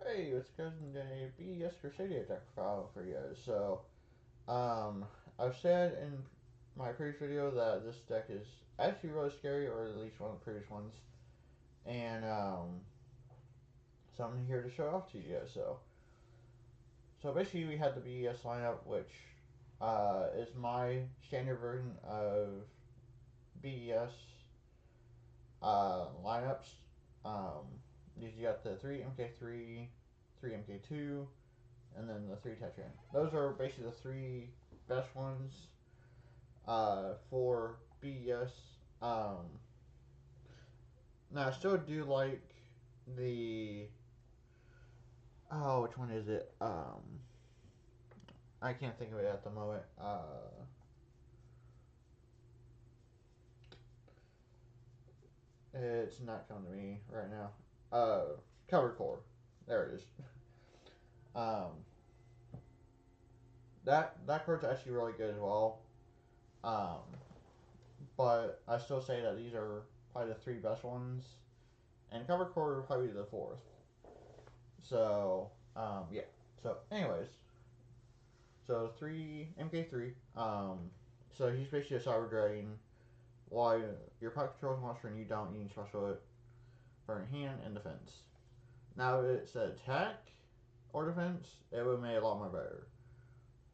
Hey, it's Cousin Day B.E.S Crusadia deck file for you. Um, I've said in my previous video that this deck is actually really scary, or at least one of the previous ones, and so I'm here to show off to you guys. So basically, we had the B.E.S lineup, which is my standard version of B.E.S lineups. Um, you got the three MK3, three MK2, and then the three Tetran. Those are basically the three best ones for BES. Um, Now I still do like the which one is it? I can't think of it at the moment. It's not coming to me right now. Covered core. There it is. Um, that card's actually really good as well. Um, but I still say that these are probably the three best ones, and cover core would probably be the fourth. Yeah. Anyways, so three MK3. So he's basically a cyber dragon. While your opponent controls a monster and you don't, you can special it for your hand and defense. Now, if it said attack or defense, it would make it a lot more better.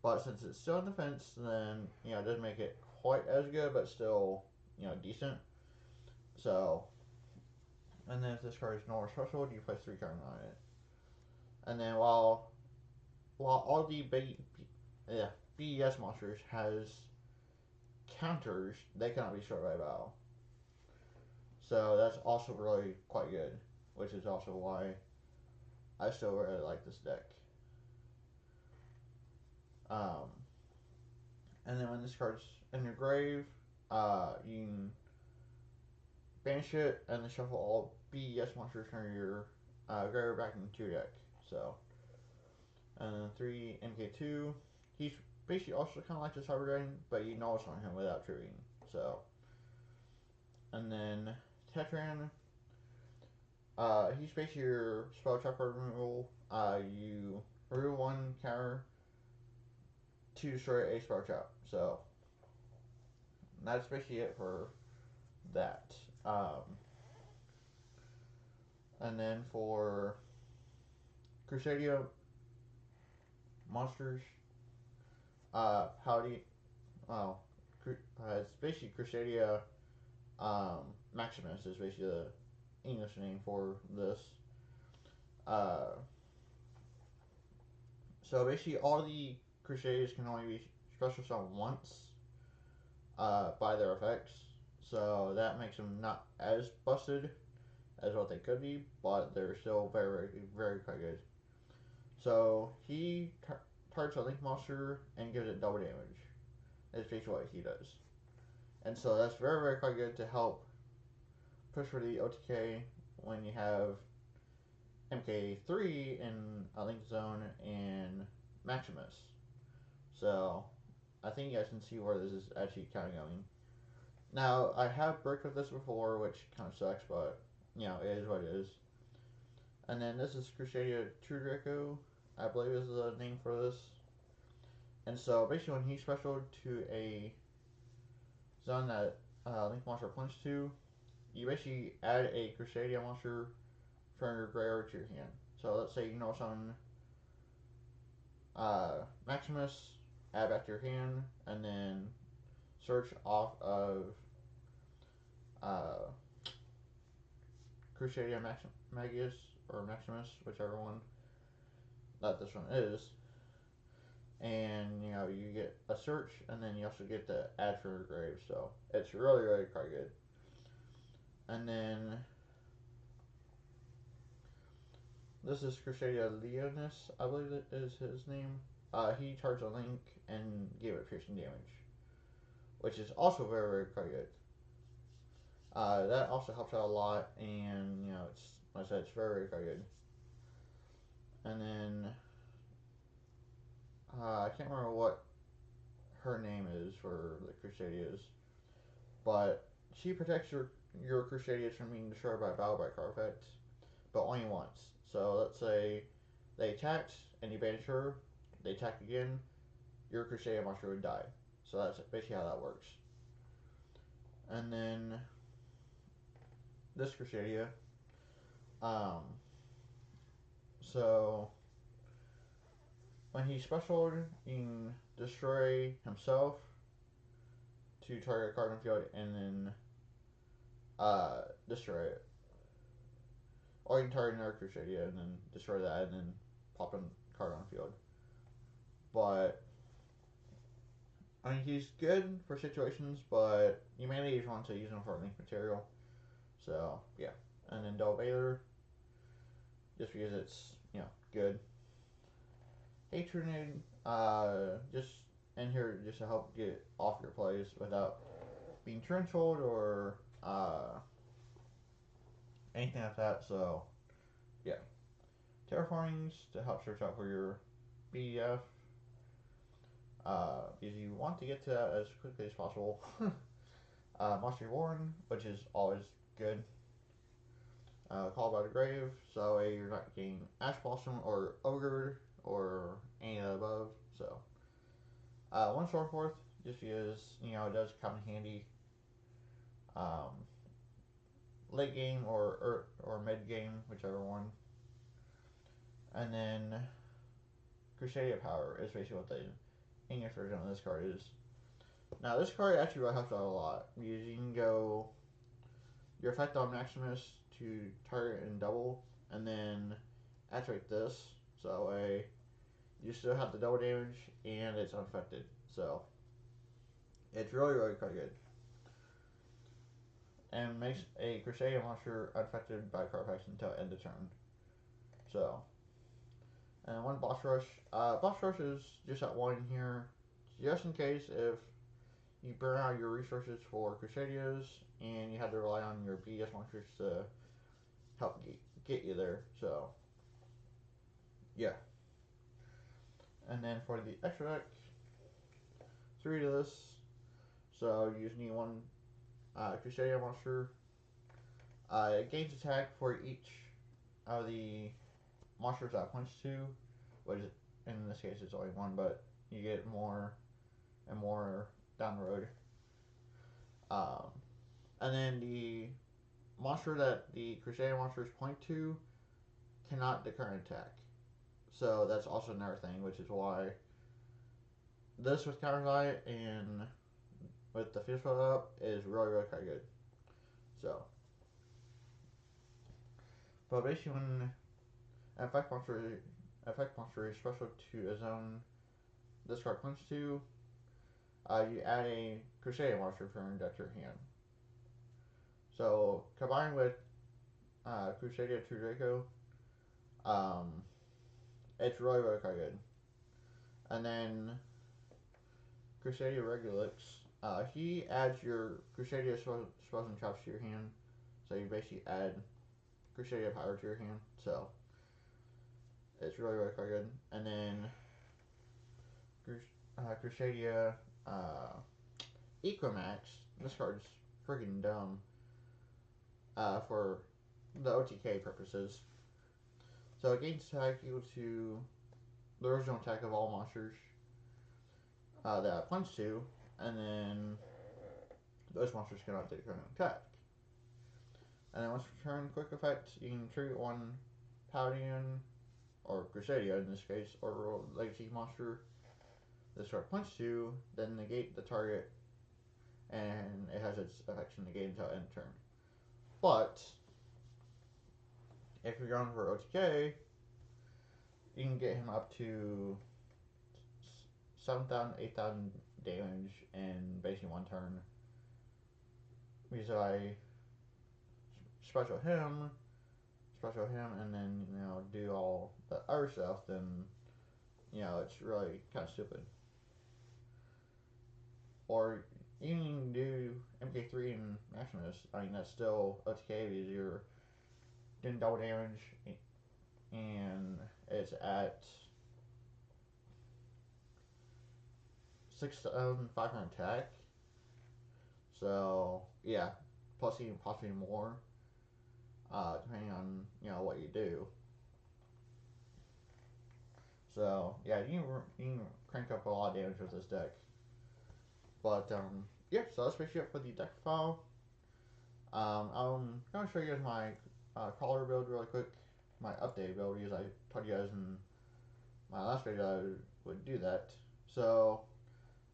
But since it's still in defense, then it doesn't make it quite as good, but still decent. So, and then if this card is normal special, you place three cards on it. And then while all the BES monsters has counters, they cannot be destroyed by battle. So that's also really quite good, which is also why I still really like this deck. Um, and then when this card's in your grave, you can banish it and then shuffle all BES monsters from your grave back into your deck. So, and then three MK2. He's basically also kind of like the Cyber Dragon, but you know it's on him without triggering. So, and then Tetran. He's basically your spell check card removal. You remove one counter to destroy a spell trap. So that's basically it for that. And then for Crusadia monsters, howdy. Well, it's basically Crusadia Maximus is basically the English name for this. Uh, so basically, all the Crusaders can only be special summoned once by their effects. So that makes them not as busted as what they could be, but they're still very, very quite good. So he targets a link monster and gives it double damage. That's basically what he does. And so that's very, very quite good to help push for the OTK when you have MK3 in a link zone and Maximus. So I think you guys can see where this is actually kind of going. Now, I have bricked with this before, which kind of sucks, but it is what it is. And then this is Crusadia True Draco, I believe is the name for this. And so basically, when he's special to a zone that Link Monster points to, you basically add a Crusadia monster from your graveyard to your hand. So let's say you know summon Maximus, add back to your hand, and then search off of uh, Crusadia Magius or Maximus, whichever one that this one is, and you get a search, and then you also get the add for your grave. So it's really, really quite good. And then this is Crusadia Leonis, I believe that is his name. He charged a link and gave it piercing damage, which is also very, very quite good. That also helps out a lot, and it's like I said, it's very, very quite good. And then I can't remember what her name is for the Crusadias, but she protects your Crusadias from being destroyed by battle by card effects, but only once. So let's say they attacked and you banish her, they attack again, your Crusadia monster would die. So that's basically how that works. And then this Crusadia, um, so when he's special, you can destroy himself to target a card on the field and then destroy it. Or you can target another Crusadia and then destroy that and then pop a card on the field. But I mean, he's good for situations, but you mainly just want to use him for link material. So yeah, and then Double Baylor, just because it's good. Hatred, just in here just to help get off your plays without being trenchelled or anything like that. So yeah, terraformings to help search out for your BF. Because you want to get to that as quickly as possible. Monster Warren, which is always good. Call by the Grave, so you're not getting Ash Blossom or Ogre or any of the above. So, one Swordforth, just because, it does come in handy late game or mid game, whichever one. And then Crusadia Power is basically what the English version of this card is. Now, this card actually really helps out a lot, because you can go your effect on Maximus to target and double, and then activate this, so that way you still have the double damage and it's unaffected. So it's really, really quite good, and makes a Crusadia monster unaffected by card effects until end of turn. So, and one Boss Rush. Boss Rush is just at one here, just in case if you burn out your resources for Crusadias and you have to rely on your B.E.S monsters to help get you there. So, yeah. And then for the extra deck, 3 to this. So you just need one Crusadia monster. It gains attack for each of the monsters that points to, which in this case it's only one, but you get more and more down the road. And then the monster that the Crusadia monsters point to cannot declare an attack. So that's also another thing, which is why this with Counterlight and with the field spell up is really, really quite good. So, but basically when an effect monster is special to a zone this card points to, you add a Crusadia monster from your deck to your hand. So combined with Crusadia to Draco, it's really, really quite good. And then Crusadia Regulix, he adds your Crusadia spells and traps to your hand. So you basically add Crusadia power to your hand. So it's really, really quite good. And then Crusadia Equamax, this card's freaking dumb for the OTK purposes. So it gains attack equal to the original attack of all monsters that it points to, and then those monsters cannot take an attack. And then once per turn, quick effect, you can trigger one Paladin, or Crusadia in this case, or Legacy monster this card points to, then negate the target, and it has its effects negate until end turn. But if you're going for OTK, you can get him up to 7,000, 8,000 damage in basically one turn. Because I special him, and then, do all the other stuff, then, it's really kind of stupid. Or you can do MK3 and Maximus. I mean, that's still OTK because you're doing double damage, and it's at 6,500 attack. So yeah, plus even possibly more, depending on what you do. So yeah, you can crank up a lot of damage with this deck. But yeah, so that's basically it for the deck file. I'm gonna show you guys my collar build really quick, my updated build, because I told you guys in my last video I would do that. So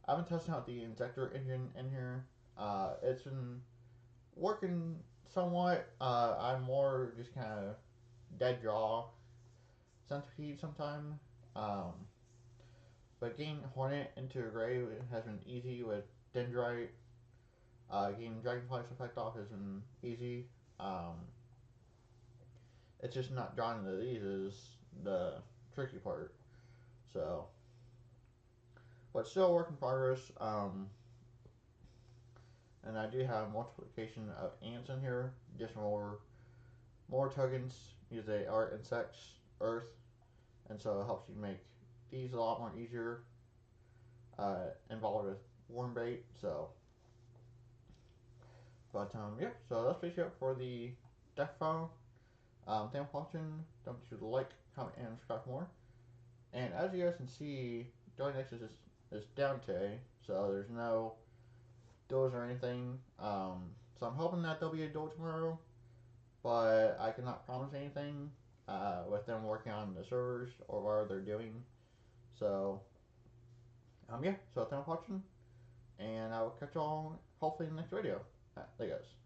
I've been testing out the injector engine in here. It's been working somewhat. I'm more just kind of dead draw centipede sometime. Um, but getting Hornet into a grave has been easy with Dendrite. Getting Dragonfly's effect off has been easy. Um, it's just not drawing into these is the tricky part. So, but still a work in progress. And I do have multiplication of ants in here, just more tokens because they are insects, earth, and so it helps you make these a lot more easier involved with worm bait. So, but yeah, so that's basically it for the deck file. Thanks for watching. Don't forget to like, comment, and subscribe for more. And as you guys can see, Joy Next is down today, so there's no duels or anything. So I'm hoping that there'll be a duel tomorrow, but I cannot promise anything with them working on the servers or whatever they're doing. So yeah, so thanks for watching, and I will catch y'all hopefully in the next video. Thank you guys.